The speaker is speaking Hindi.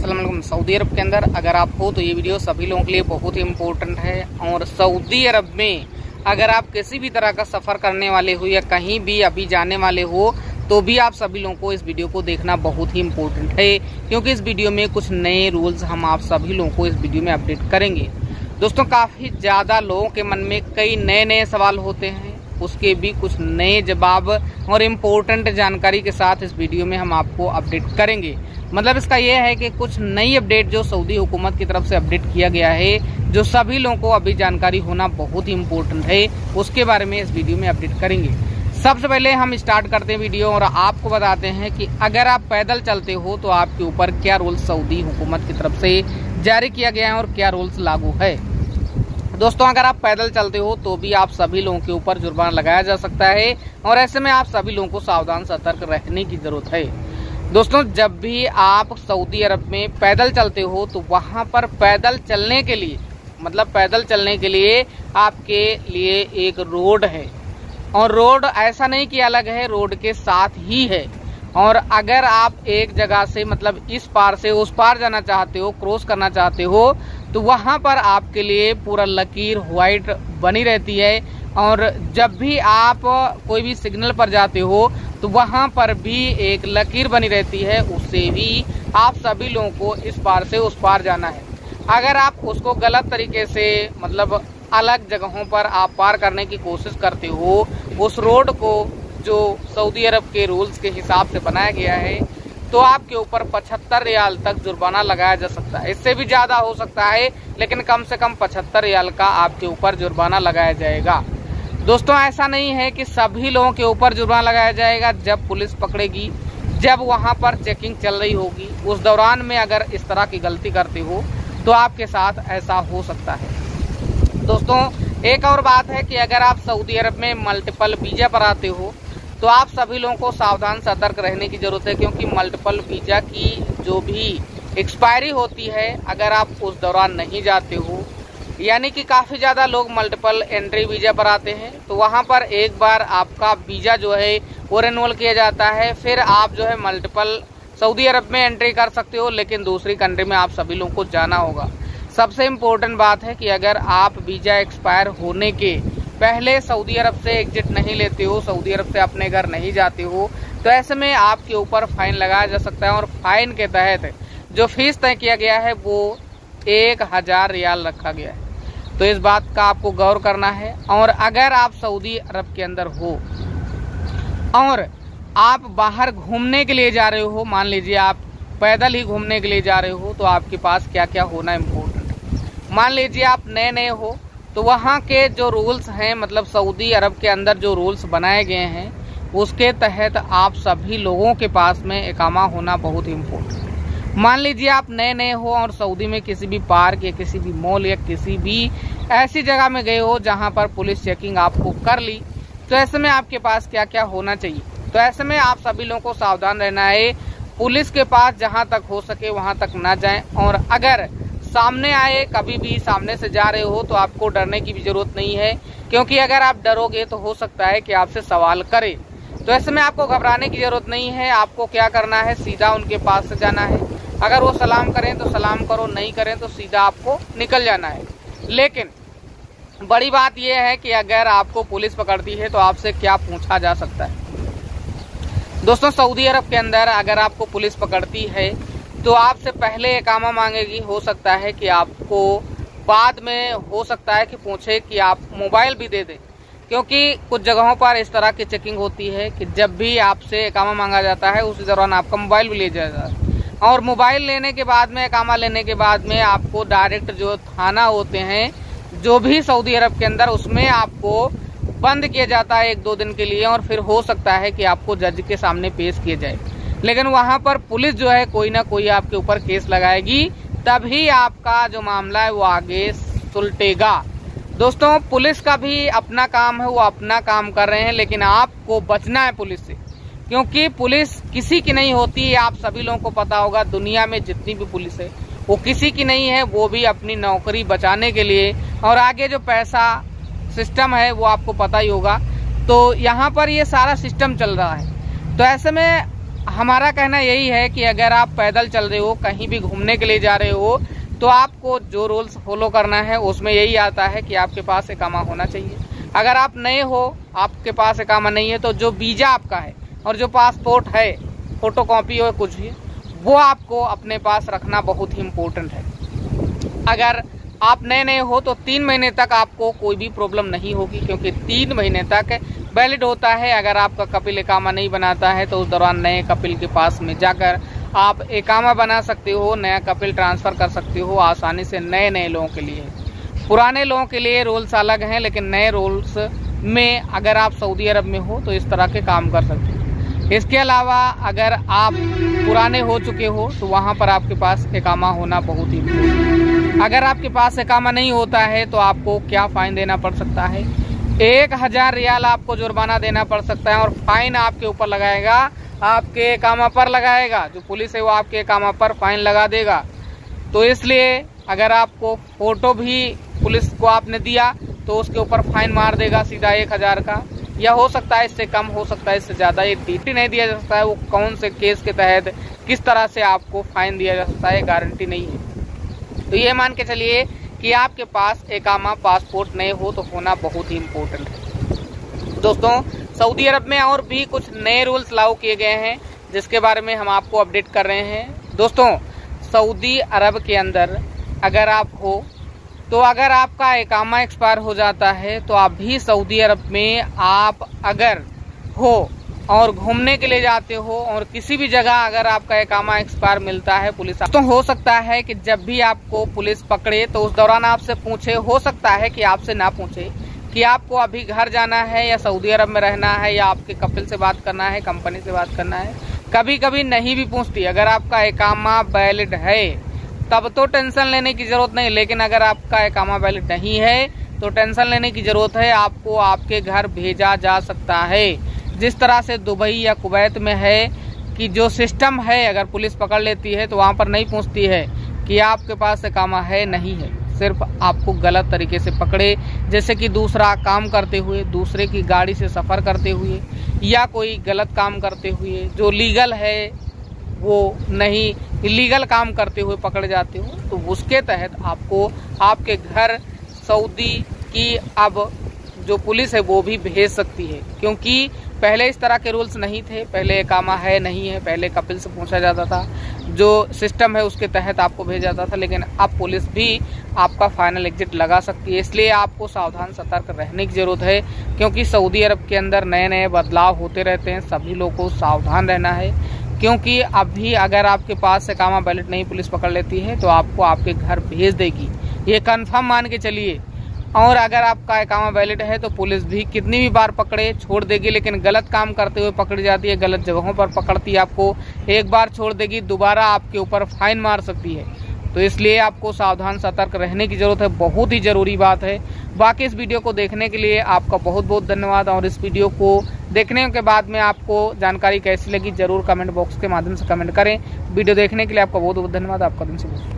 अस्सलाम वालेकुम। सऊदी अरब के अंदर अगर आप हो तो ये वीडियो सभी लोगों के लिए बहुत ही इम्पोर्टेंट है। और सऊदी अरब में अगर आप किसी भी तरह का सफ़र करने वाले हो या कहीं भी अभी जाने वाले हो तो भी आप सभी लोगों को इस वीडियो को देखना बहुत ही इम्पोर्टेंट है, क्योंकि इस वीडियो में कुछ नए रूल्स हम आप सभी लोगों को इस वीडियो में अपडेट करेंगे। दोस्तों, काफ़ी ज़्यादा लोगों के मन में कई नए सवाल होते हैं, उसके भी कुछ नए जवाब और इम्पोर्टेंट जानकारी के साथ इस वीडियो में हम आपको अपडेट करेंगे। मतलब इसका यह है कि कुछ नई अपडेट जो सऊदी हुकूमत की तरफ से अपडेट किया गया है, जो सभी लोगों को अभी जानकारी होना बहुत ही इम्पोर्टेंट है, उसके बारे में इस वीडियो में अपडेट करेंगे। सबसे पहले हम स्टार्ट करते हैं वीडियो और आपको बताते हैं कि अगर आप पैदल चलते हो तो आपके ऊपर क्या रूल्स सऊदी हुकूमत की तरफ से जारी किया गया है और क्या रूल्स लागू है। दोस्तों, अगर आप पैदल चलते हो तो भी आप सभी लोगों के ऊपर जुर्माना लगाया जा सकता है और ऐसे में आप सभी लोगों को सावधान सतर्क रहने की जरूरत है। दोस्तों, जब भी आप सऊदी अरब में पैदल चलते हो तो वहां पर पैदल चलने के लिए आपके लिए एक रोड है और रोड ऐसा नहीं कि अलग है, रोड के साथ ही है। और अगर आप एक जगह से मतलब इस पार से उस पार जाना चाहते हो, क्रॉस करना चाहते हो, तो वहां पर आपके लिए पूरा लकीर व्हाइट बनी रहती है। और जब भी आप कोई भी सिग्नल पर जाते हो तो वहां पर भी एक लकीर बनी रहती है, उससे भी आप सभी लोगों को इस पार से उस पार जाना है। अगर आप उसको गलत तरीके से मतलब अलग जगहों पर आप पार करने की कोशिश करते हो, उस रोड को जो सऊदी अरब के रूल्स के हिसाब से बनाया गया है, तो आपके ऊपर 75 रियाल तक जुर्माना लगाया जा सकता है। इससे भी ज्यादा हो सकता है, लेकिन कम से कम 75 रियाल का आपके ऊपर जुर्माना लगाया जाएगा। दोस्तों, ऐसा नहीं है कि सभी लोगों के ऊपर जुर्माना लगाया जाएगा। जब पुलिस पकड़ेगी, जब वहां पर चेकिंग चल रही होगी, उस दौरान में अगर इस तरह की गलती करते हो तो आपके साथ ऐसा हो सकता है। दोस्तों, एक और बात है कि अगर आप सऊदी अरब में मल्टीपल वीजा पर आते हो तो आप सभी लोगों को सावधान सतर्क रहने की जरूरत है, क्योंकि मल्टीपल वीजा की जो भी एक्सपायरी होती है, अगर आप उस दौरान नहीं जाते हो, यानी कि काफ़ी ज़्यादा लोग मल्टीपल एंट्री वीजा पर आते हैं, तो वहाँ पर एक बार आपका वीज़ा जो है वो रिन्यूअल किया जाता है, फिर आप जो है मल्टीपल सऊदी अरब में एंट्री कर सकते हो, लेकिन दूसरी कंट्री में आप सभी लोगों को जाना होगा। सबसे इम्पोर्टेंट बात है कि अगर आप वीज़ा एक्सपायर होने के पहले सऊदी अरब से एग्जिट नहीं लेते हो, सऊदी अरब से अपने घर नहीं जाते हो, तो ऐसे में आपके ऊपर फाइन लगाया जा सकता है। और फाइन के तहत जो फीस तय किया गया है वो 1000 रियाल रखा गया है। तो इस बात का आपको गौर करना है। और अगर आप सऊदी अरब के अंदर हो और आप बाहर घूमने के लिए जा रहे हो, मान लीजिए आप पैदल ही घूमने के लिए जा रहे हो, तो आपके पास क्या क्या होना इम्पोर्टेंट है। मान लीजिए आप नए हो तो वहाँ के जो रूल्स हैं, मतलब सऊदी अरब के अंदर जो रूल्स बनाए गए हैं, उसके तहत आप सभी लोगों के पास में इकामा होना बहुत ही इम्पोर्टेंट है। मान लीजिए आप नए हो और सऊदी में किसी भी पार्क या किसी भी मॉल या किसी भी ऐसी जगह में गए हो जहाँ पर पुलिस चेकिंग आपको कर ली, तो ऐसे में आपके पास क्या क्या होना चाहिए। तो ऐसे में आप सभी लोगों को सावधान रहना है, पुलिस के पास जहाँ तक हो सके वहाँ तक ना जाएं। और अगर सामने आए, कभी भी सामने से जा रहे हो, तो आपको डरने की भी जरूरत नहीं है, क्योंकि अगर आप डरोगे तो हो सकता है कि आपसे सवाल करे। तो ऐसे में आपको घबराने की जरूरत नहीं है। आपको क्या करना है, सीधा उनके पास से जाना है। अगर वो सलाम करें तो सलाम करो, नहीं करें तो सीधा आपको निकल जाना है। लेकिन बड़ी बात यह है कि अगर आपको पुलिस पकड़ती है तो आपसे क्या पूछा जा सकता है। दोस्तों, सऊदी अरब के अंदर अगर आपको पुलिस पकड़ती है तो आपसे पहले इकामा मांगेगी। हो सकता है कि आपको बाद में हो सकता है कि पूछे कि आप मोबाइल भी दे दें, क्योंकि कुछ जगहों पर इस तरह की चेकिंग होती है कि जब भी आपसे इकामा मांगा जाता है उसी दौरान आपका मोबाइल भी ले जाता है। और मोबाइल लेने के बाद में, इकामा लेने के बाद में आपको डायरेक्ट जो थाना होते हैं जो भी सऊदी अरब के अंदर, उसमें आपको बंद किया जाता है 1-2 दिन के लिए, और फिर हो सकता है कि आपको जज के सामने पेश किए जाए। लेकिन वहां पर पुलिस जो है कोई ना कोई आपके ऊपर केस लगाएगी, तभी आपका जो मामला है वो आगे सुलटेगा। दोस्तों, पुलिस का भी अपना काम है, वो अपना काम कर रहे हैं, लेकिन आपको बचना है पुलिस से, क्योंकि पुलिस किसी की नहीं होती। आप सभी लोगों को पता होगा, दुनिया में जितनी भी पुलिस है वो किसी की नहीं है, वो भी अपनी नौकरी बचाने के लिए, और आगे जो पैसा सिस्टम है वो आपको पता ही होगा। तो यहाँ पर ये सारा सिस्टम चल रहा है। तो ऐसे में हमारा कहना यही है कि अगर आप पैदल चल रहे हो, कहीं भी घूमने के लिए जा रहे हो, तो आपको जो रूल्स फॉलो करना है उसमें यही आता है कि आपके पास इकामा होना चाहिए। अगर आप नए हो, आपके पास इकामा नहीं है, तो जो वीजा आपका है और जो पासपोर्ट है, फोटोकॉपी और कुछ भी, वो आपको अपने पास रखना बहुत ही इम्पोर्टेंट है। अगर आप नए हो तो 3 महीने तक आपको कोई भी प्रॉब्लम नहीं होगी, क्योंकि 3 महीने तक वैलिड होता है। अगर आपका कपिल इकामा नहीं बनाता है तो उस दौरान नए कपिल के पास में जाकर आप इकामा बना सकते हो, नया कपिल ट्रांसफर कर सकते हो आसानी से। नए लोगों के लिए, पुराने लोगों के लिए रूल्स अलग हैं, लेकिन नए रूल्स में अगर आप सऊदी अरब में हो तो इस तरह के काम कर सकते हो। इसके अलावा अगर आप पुराने हो चुके हो तो वहाँ पर आपके पास इकामा होना बहुत ही जरूरी है। अगर आपके पास इकामा नहीं होता है तो आपको क्या फाइन देना पड़ सकता है? 1000 रियाल आपको जुर्माना देना पड़ सकता है, और फाइन आपके ऊपर लगाएगा, आपके इकामा पर लगाएगा। जो पुलिस है वो आपके इकामा पर फाइन लगा देगा। तो इसलिए अगर आपको फोटो भी पुलिस को आपने दिया तो उसके ऊपर फाइन मार देगा सीधा 1000 का, या हो सकता है इससे कम, हो सकता है इससे ज्यादा। ये डीटी नहीं दिया जा सकता है वो कौन से केस के तहत किस तरह से आपको फाइन दिया जा सकता है, गारंटी नहीं है। तो ये मान के चलिए कि आपके पास इकामा, पासपोर्ट नहीं हो तो होना बहुत ही इम्पोर्टेंट है। दोस्तों, सऊदी अरब में और भी कुछ नए रूल्स लागू किए गए हैं जिसके बारे में हम आपको अपडेट कर रहे हैं। दोस्तों, सऊदी अरब के अंदर अगर आप हो तो अगर आपका इकामा एक्सपायर हो जाता है तो आप भी सऊदी अरब में आप अगर हो और घूमने के लिए जाते हो और किसी भी जगह अगर आपका इकामा एक्सपायर मिलता है, पुलिस तो हो सकता है कि जब भी आपको पुलिस पकड़े तो उस दौरान आपसे पूछे, हो सकता है कि आपसे ना पूछे कि आपको अभी घर जाना है या सऊदी अरब में रहना है या आपके कपिल से बात करना है, कंपनी से बात करना है। कभी कभी नहीं भी पूछती। अगर आपका इकामा वैलिड है तब तो टेंशन लेने की जरूरत नहीं, लेकिन अगर आपका इकामा वैलिड नहीं है तो टेंशन लेने की जरूरत है। आपको आपके घर भेजा जा सकता है, जिस तरह से दुबई या कुवैत में है कि जो सिस्टम है, अगर पुलिस पकड़ लेती है तो वहाँ पर नहीं पूछती है कि आपके पास इकामा है नहीं है, सिर्फ आपको गलत तरीके से पकड़े, जैसे कि दूसरा काम करते हुए, दूसरे की गाड़ी से सफ़र करते हुए, या कोई गलत काम करते हुए, जो लीगल है वो नहीं, इलीगल काम करते हुए पकड़े जाते हो, तो उसके तहत आपको आपके घर सऊदी की अब जो पुलिस है वो भी भेज सकती है। क्योंकि पहले इस तरह के रूल्स नहीं थे, पहले इकामा है नहीं है, पहले कपिल से पूछा जाता था, जो सिस्टम है उसके तहत आपको भेजा जाता था, लेकिन अब पुलिस भी आपका फाइनल एग्जिट लगा सकती है। इसलिए आपको सावधान सतर्क रहने की जरूरत है, क्योंकि सऊदी अरब के अंदर नए बदलाव होते रहते हैं। सभी लोगों को सावधान रहना है, क्योंकि अभी अगर आपके पास इकामा वैलिड नहीं पुलिस पकड़ लेती है तो आपको आपके घर भेज देगी, ये कंफर्म मान के चलिए। और अगर आपका इकामा वैलिड है तो पुलिस भी कितनी भी बार पकड़े छोड़ देगी, लेकिन गलत काम करते हुए पकड़ जाती है, गलत जगहों पर पकड़ती है आपको, एक बार छोड़ देगी, दोबारा आपके ऊपर फाइन मार सकती है। तो इसलिए आपको सावधान सतर्क रहने की जरूरत है, बहुत ही जरूरी बात है। बाकी इस वीडियो को देखने के लिए आपका बहुत बहुत धन्यवाद, और इस वीडियो को देखने के बाद में आपको जानकारी कैसी लगी जरूर कमेंट बॉक्स के माध्यम से कमेंट करें। वीडियो देखने के लिए आपका बहुत बहुत धन्यवाद। आपका दिन शुभ हो।